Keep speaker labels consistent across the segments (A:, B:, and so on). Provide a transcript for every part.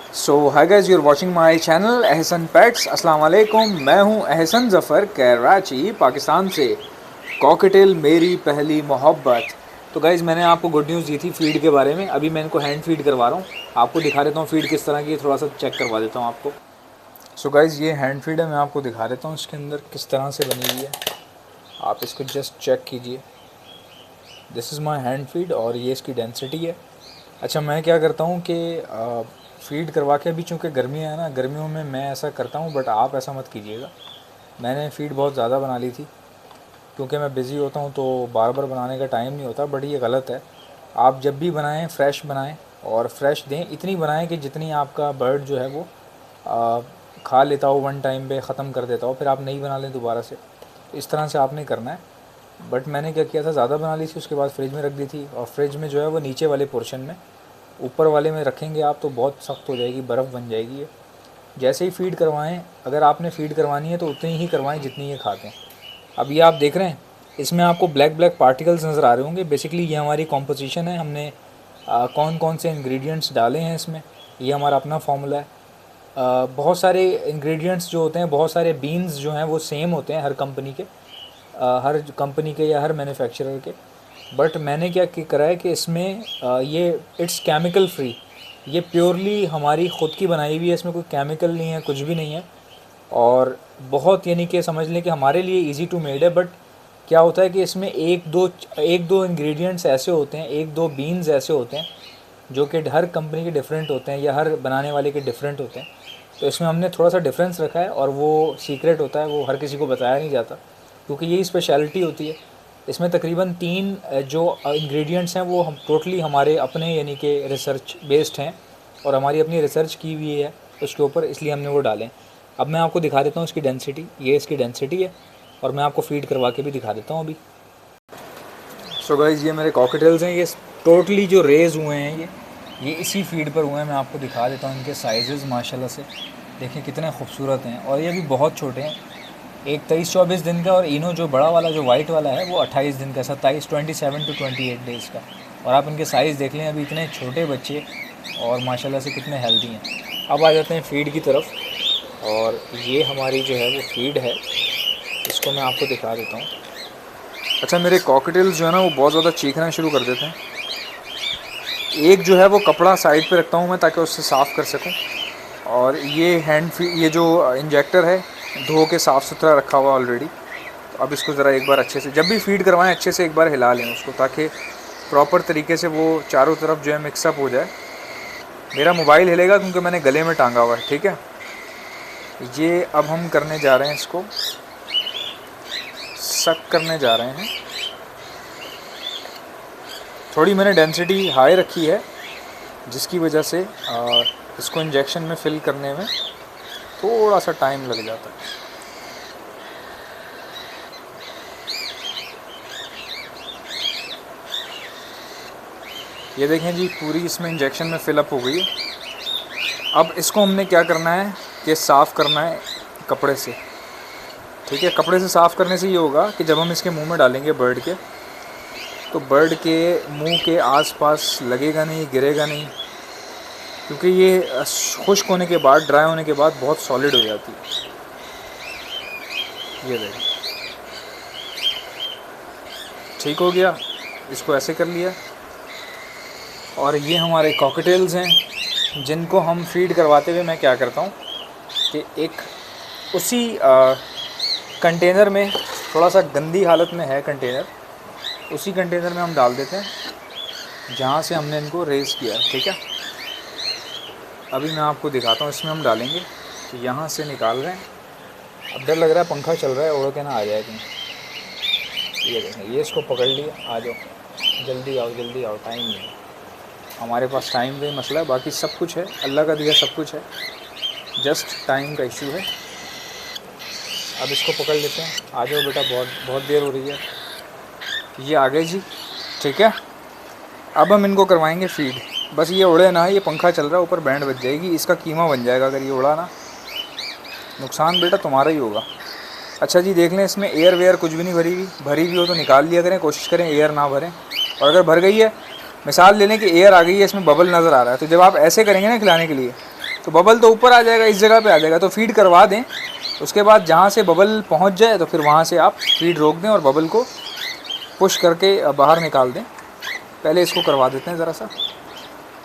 A: So hi guys, you're watching my channel Ehsan pets. अस्सलाम वालेकुम। मैं हूं एहसन ज़फ़र, कराची पाकिस्तान से। कॉकटेल मेरी पहली मोहब्बत। तो गाइस, मैंने आपको गुड न्यूज़ दी थी फीड के बारे में। अभी मैं इनको हैंड फीड करवा रहा हूँ, आपको दिखा देता हूँ फीड किस तरह की है, थोड़ा सा चेक करवा देता हूँ आपको। सो गाइस, ये हैंड फीड है, मैं आपको दिखा देता हूँ इसके अंदर किस तरह से बनी हुई है। आप इसको जस्ट चेक कीजिए। This is my hand feed और ये इसकी डेंसिटी है। अच्छा, मैं क्या करता हूँ कि फ़ीड करवा के, अभी चूँकि गर्मियाँ है ना, गर्मियों में मैं ऐसा करता हूँ, बट आप ऐसा मत कीजिएगा। मैंने फ़ीड बहुत ज़्यादा बना ली थी क्योंकि मैं बिज़ी होता हूँ तो बार बार बनाने का टाइम नहीं होता, बट ये गलत है। आप जब भी बनाएं फ़्रेश बनाएं और फ्रेश दें। इतनी बनाएं कि जितनी आपका बर्ड जो है वो खा लेता हो, वन टाइम पे ख़त्म कर देता हो, फिर आप नहीं बना लें दोबारा से। इस तरह से आपने करना है। बट मैंने क्या किया था, ज़्यादा बना ली थी, उसके बाद फ्रिज में रख दी थी। और फ्रिज में जो है वो नीचे वाले पोर्शन में, ऊपर वाले में रखेंगे आप तो बहुत सख्त हो जाएगी, बर्फ़ बन जाएगी ये। जैसे ही फ़ीड करवाएं, अगर आपने फ़ीड करवानी है तो उतनी ही करवाएं जितनी ये खाते हैं। अब ये आप देख रहे हैं, इसमें आपको ब्लैक ब्लैक पार्टिकल्स नज़र आ रहे होंगे। बेसिकली ये हमारी कॉम्पोजिशन है, हमने कौन कौन से इंग्रेडिएंट्स डाले हैं इसमें, ये हमारा अपना फार्मूला है। बहुत सारे इंग्रेडिएंट्स जो होते हैं, बहुत सारे बीन्स जो हैं वो सेम होते हैं हर कंपनी के, या हर मैन्युफैक्चरर के। बट मैंने क्या करा है कि इसमें ये इट्स केमिकल फ्री, ये प्योरली हमारी ख़ुद की बनाई हुई है, इसमें कोई केमिकल नहीं है, कुछ भी नहीं है। और बहुत, यानी कि समझ लें कि हमारे लिए इजी टू मेड है। बट क्या होता है कि इसमें एक दो इंग्रेडिएंट्स ऐसे होते हैं, एक दो बीन्स ऐसे होते हैं जो कि हर कंपनी के डिफरेंट होते हैं या हर बनाने वाले के डिफरेंट होते हैं। तो इसमें हमने थोड़ा सा डिफरेंस रखा है और वो सीक्रेट होता है, वो हर किसी को बताया नहीं जाता क्योंकि यही स्पेशलिटी होती है। इसमें तकरीबन 3 जो इंग्रेडिएंट्स हैं वो हम टोटली हमारे अपने, यानी कि रिसर्च बेस्ड हैं और हमारी अपनी रिसर्च की हुई है उसके ऊपर, इसलिए हमने वो डालें। अब मैं आपको दिखा देता हूँ इसकी डेंसिटी। ये इसकी डेंसिटी है और मैं आपको फ़ीड करवा के भी दिखा देता हूँ अभी। सो गाइस, ये मेरे कॉकटेल्स हैं, ये टोटली जो रेज़ हुए हैं ये इसी फ़ीड पर हुए हैं। मैं आपको दिखा देता हूँ इनके साइज़ माशाल्लाह से, देखें कितने खूबसूरत हैं। और ये भी बहुत छोटे हैं, एक 23-24 दिन का, और इनो जो बड़ा वाला जो वाइट वाला है वो 28 दिन का, 27 टू 28 डेज़ का। और आप इनके साइज़ देख लें, अभी इतने छोटे बच्चे और माशाल्लाह से कितने हेल्दी हैं। अब आ जाते हैं फ़ीड की तरफ, और ये हमारी जो है वो फ़ीड है, इसको मैं आपको दिखा देता हूँ। अच्छा, मेरे कॉकटेल्स जो है ना वो बहुत ज़्यादा चीखना शुरू कर देते हैं। एक जो है वो कपड़ा साइड पे रखता हूँ मैं ताकि उससे साफ़ कर सकूँ। और ये ये जो इंजेक्टर है धो के साफ़ सुथरा रखा हुआ ऑलरेडी। तो अब इसको ज़रा एक बार अच्छे से, जब भी फ़ीड करवाएं अच्छे से एक बार हिला लें उसको, ताकि प्रॉपर तरीके से वो चारों तरफ जो है मिक्सअप हो जाए। मेरा मोबाइल हिलेगा क्योंकि मैंने गले में टांगा हुआ है, ठीक है। ये अब हम करने जा रहे हैं, इसको सक करने जा रहे हैं। थोड़ी मैंने डेंसिटी हाई रखी है जिसकी वजह से इसको इंजेक्शन में फ़िल करने में थोड़ा सा टाइम लग जाता है। ये देखें जी, पूरी इसमें इंजेक्शन में फ़िलअप हो गई है। अब इसको हमने क्या करना है कि साफ़ करना है कपड़े से, ठीक है। कपड़े से साफ़ करने से ये होगा कि जब हम इसके मुंह में डालेंगे बर्ड के, तो बर्ड के मुंह के आसपास लगेगा नहीं, गिरेगा नहीं, क्योंकि ये खुश्क होने के बाद, ड्राई होने के बाद बहुत सॉलिड हो जाती है। ये देखें, ठीक हो गया, इसको ऐसे कर लिया। और ये हमारे कॉकटेल्स हैं जिनको हम फ़ीड करवाते हुए मैं क्या करता हूँ कि एक उसी कंटेनर में, थोड़ा सा गंदी हालत में है कंटेनर, उसी कंटेनर में हम डाल देते हैं जहाँ से हमने इनको रेज़ किया, ठीक है। अभी मैं आपको दिखाता हूँ, इसमें हम डालेंगे तो यहाँ से निकाल रहे हैं। अब डर लग रहा है, पंखा चल रहा है, उड़ के ना आ जाए कहीं। ये देखें, ये इसको पकड़ लिया, आ जाओ, जल्दी आओ जल्दी आओ, टाइम नहीं है हमारे पास। टाइम का ही मसला है, बाकी सब कुछ है, अल्लाह का दिया सब कुछ है, जस्ट टाइम का इशू है। अब इसको पकड़ लेते हैं, आ जाओ बेटा, बहुत देर हो रही है। ये आ गए जी, ठीक है। अब हम इनको करवाएंगे फ़ीड। बस ये उड़े ना, ये पंखा चल रहा है, ऊपर बैंड बज जाएगी, इसका कीमा बन जाएगा अगर ये उड़ा ना। नुकसान बेटा तुम्हारा ही होगा। अच्छा जी, देख लें, इसमें एयर वेयर कुछ भी नहीं भरी हुई हो तो निकाल लिया करें, कोशिश करें एयर ना भरें। और अगर भर गई है, मिसाल ले लें कि एयर आ गई है, इसमें बबल नज़र आ रहा है, तो जब आप ऐसे करेंगे ना खिलाने के लिए, तो बबल तो ऊपर आ जाएगा, इस जगह पे आ जाएगा। तो फीड करवा दें, उसके बाद जहाँ से बबल पहुँच जाए तो फिर वहाँ से आप फीड रोक दें और बबल को पुश करके बाहर निकाल दें। पहले इसको करवा देते हैं ज़रा सा।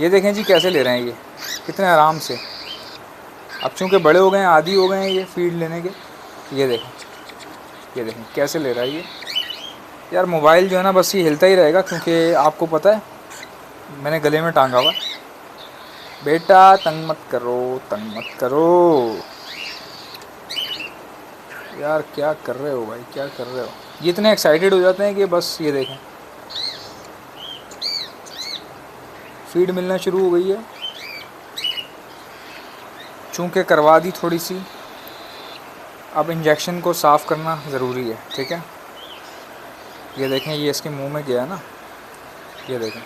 A: ये देखें जी कैसे ले रहे हैं ये, कितने आराम से। अब चूँकि बड़े हो गए हैं, आदी हो गए हैं ये फीड लेने के। ये देखें कैसे ले रहा है ये। यार मोबाइल जो है ना बस ये हिलता ही रहेगा, क्योंकि आपको पता है मैंने गले में टांगा हुआ। बेटा तंग मत करो यार, क्या कर रहे हो भाई, क्या कर रहे हो। ये इतने एक्साइटेड हो जाते हैं कि बस ये देखें फीड मिलना शुरू हो गई है। चूँकि करवा दी थोड़ी सी, अब इंजेक्शन को साफ़ करना ज़रूरी है, ठीक है। ये देखें ये इसके मुंह में गया ना, ये देखें।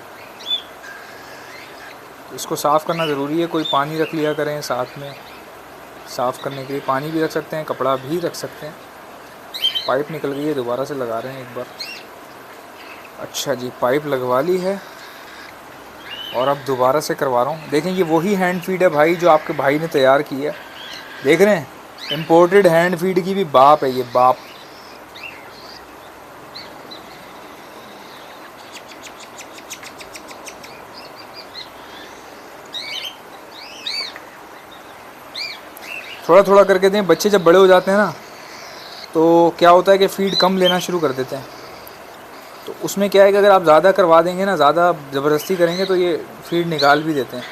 A: इसको साफ़ करना ज़रूरी है। कोई पानी रख लिया करें साथ में, साफ़ करने के लिए पानी भी रख सकते हैं, कपड़ा भी रख सकते हैं। पाइप निकल गई है, दोबारा से लगा रहे हैं एक बार। अच्छा जी, पाइप लगवा ली है और अब दोबारा से करवा रहा हूँ। देखें ये वही हैंड फीड है भाई जो आपके भाई ने तैयार की है। देख रहे हैं, इम्पोर्टेड हैंड फीड की भी बाप है ये, बाप। थोड़ा थोड़ा करके दें। बच्चे जब बड़े हो जाते हैं ना तो क्या होता है कि फ़ीड कम लेना शुरू कर देते हैं। तो उसमें क्या है कि अगर आप ज़्यादा करवा देंगे ना, ज़्यादा ज़बरदस्ती करेंगे तो ये फ़ीड निकाल भी देते हैं,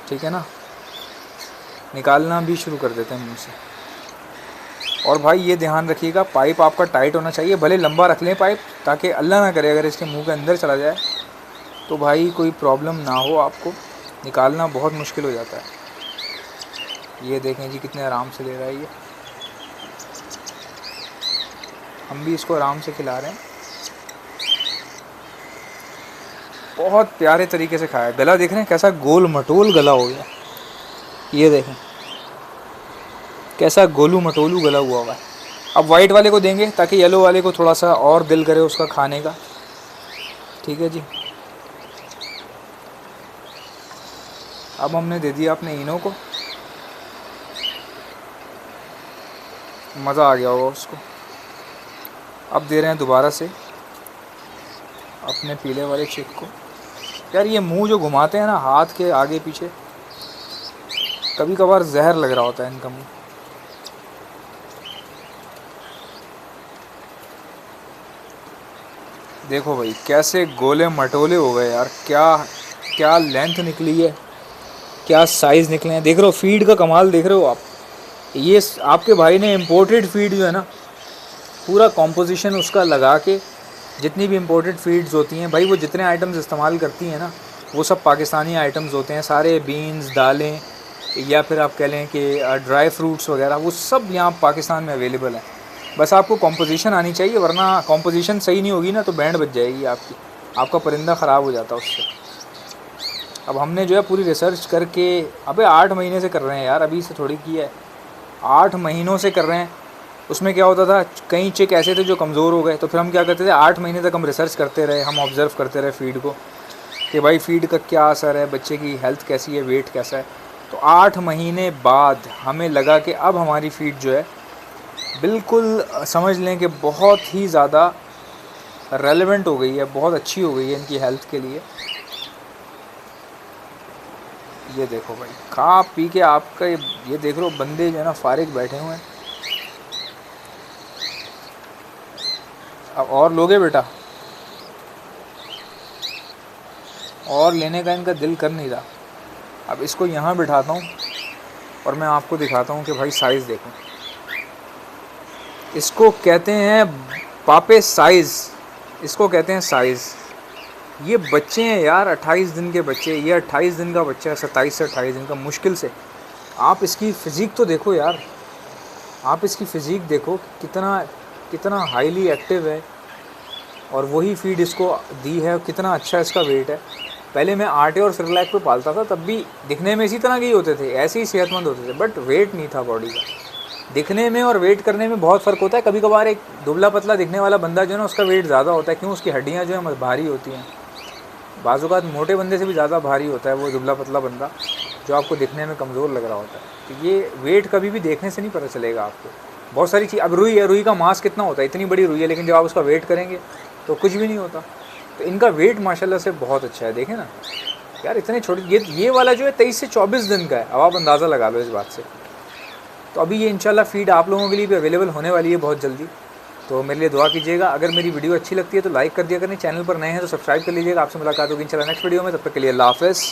A: ठीक है ना, निकालना भी शुरू कर देते हैं मुँह से। और भाई ये ध्यान रखिएगा, पाइप आपका टाइट होना चाहिए। भले लंबा रख लें पाइप, ताकि अल्लाह ना करे अगर इसके मुंह के अंदर चला जाए तो भाई कोई प्रॉब्लम ना हो, आपको निकालना बहुत मुश्किल हो जाता है। ये देखें जी कितने आराम से ले रहा है ये। हम भी इसको आराम से खिला रहे हैं। बहुत प्यारे तरीके से खाया। गला देख रहे हैं कैसा गोल मटोल गला हो गया। ये देखें कैसा गोलू मटोलू गला हुआ है। अब वाइट वाले को देंगे ताकि येलो वाले को थोड़ा सा और दिल करे उसका खाने का, ठीक है जी। अब हमने दे दिया अपने इनो को, मज़ा आ गया होगा उसको। अब दे रहे हैं दोबारा से अपने पीले वाले चिक को। यार ये मुंह जो घुमाते हैं ना हाथ के आगे पीछे, कभी कभार जहर लग रहा होता है इनका मुंह। देखो भाई कैसे गोले मटोले हो गए यार, क्या क्या लेंथ निकली है, क्या साइज़ निकले हैं। देख रहे हो फीड का कमाल, देख रहे हो आप। ये आपके भाई ने इम्पोर्टेड फीड जो है ना, पूरा कॉम्पोजिशन उसका लगा के, जितनी भी इम्पोर्टेड फीड्स होती हैं भाई, वो जितने आइटम्स इस्तेमाल करती हैं ना वो सब पाकिस्तानी आइटम्स होते हैं सारे। बीन्स, दालें, या फिर आप कह लें कि ड्राई फ्रूट्स वगैरह, वो सब यहाँ पाकिस्तान में अवेलेबल है। बस आपको कॉम्पोजिशन आनी चाहिए, वरना कॉम्पोजिशन सही नहीं होगी ना तो बैंड बज जाएगी आपकी, आपका परिंदा ख़राब हो जाता है उससे। अब हमने जो है पूरी रिसर्च करके, अबे 8 महीने से कर रहे हैं यार, अभी से थोड़ी किया है, 8 महीनों से कर रहे हैं। उसमें क्या होता था, कई चिक ऐसे थे जो कमज़ोर हो गए, तो फिर हम क्या करते थे, 8 महीने तक हम रिसर्च करते रहे, हम ऑब्ज़र्व करते रहे फ़ीड को कि भाई फ़ीड का क्या असर है, बच्चे की हेल्थ कैसी है, वेट कैसा है। तो 8 महीने बाद हमें लगा कि अब हमारी फ़ीड जो है बिल्कुल समझ लें कि बहुत ही ज़्यादा रेलेवेंट हो गई है, बहुत अच्छी हो गई है इनकी हेल्थ के लिए। ये देखो भाई खा पी के आपका ये देख लो बंदे जो है ना फारिग बैठे हुए हैं। अब और लोगे बेटा, और लेने का इनका दिल कर नहीं रहा। अब इसको यहाँ बिठाता हूँ और मैं आपको दिखाता हूँ कि भाई साइज़ देखो, इसको कहते हैं पापे साइज़, इसको कहते हैं साइज़। ये बच्चे हैं यार 28 दिन के बच्चे, ये 28 दिन का बच्चा है, 27 से 28 दिन का मुश्किल से। आप इसकी फ़िज़िक तो देखो यार, आप इसकी फ़िज़िक देखो कितना कितना हाईली एक्टिव है, और वही फीड इसको दी है, कितना अच्छा इसका वेट है। पहले मैं आटे और सेरेलैक पे पालता था, तब भी दिखने में इसी तरह के ही होते थे, ऐसे ही सेहतमंद होते थे, बट वेट नहीं था बॉडी का। दिखने में और वेट करने में बहुत फ़र्क होता है। कभी कभार एक दुबला पतला दिखने वाला बंदा जो है ना उसका वेट ज़्यादा होता है, क्यों, उसकी हड्डियाँ जो है भारी होती हैं। बाज़ औक़ात मोटे बंदे से भी ज़्यादा भारी होता है वो दुबला पतला बंदा जो आपको दिखने में कमज़ोर लग रहा होता है। तो ये वेट कभी भी देखने से नहीं पता चलेगा आपको। बहुत सारी चीज़, अब रुई है, रुई का मांस कितना होता है, इतनी बड़ी रुई है, लेकिन जब आप उसका वेट करेंगे तो कुछ भी नहीं होता। तो इनका वेट माशाल्लाह से बहुत अच्छा है। देखें ना यार, इतने छोटे, ये वाला जो है 23 से 24 दिन का है। अब आप अंदाज़ा लगा लो इस बात से। तो अभी ये इंशाल्लाह फ़ीड आप लोगों के लिए भी अवेलेबल होने वाली है बहुत जल्दी। तो मेरे लिए दुआ कीजिएगा। अगर मेरी वीडियो अच्छी लगती है तो लाइक कर दिया करें, चैनल पर नए हैं तो सब्सक्राइब कर लीजिएगा। आपसे मुलाकात होगी इंशाल्लाह नेक्स्ट वीडियो में, तब तक के लिए अल्लाह हाफ़िज़।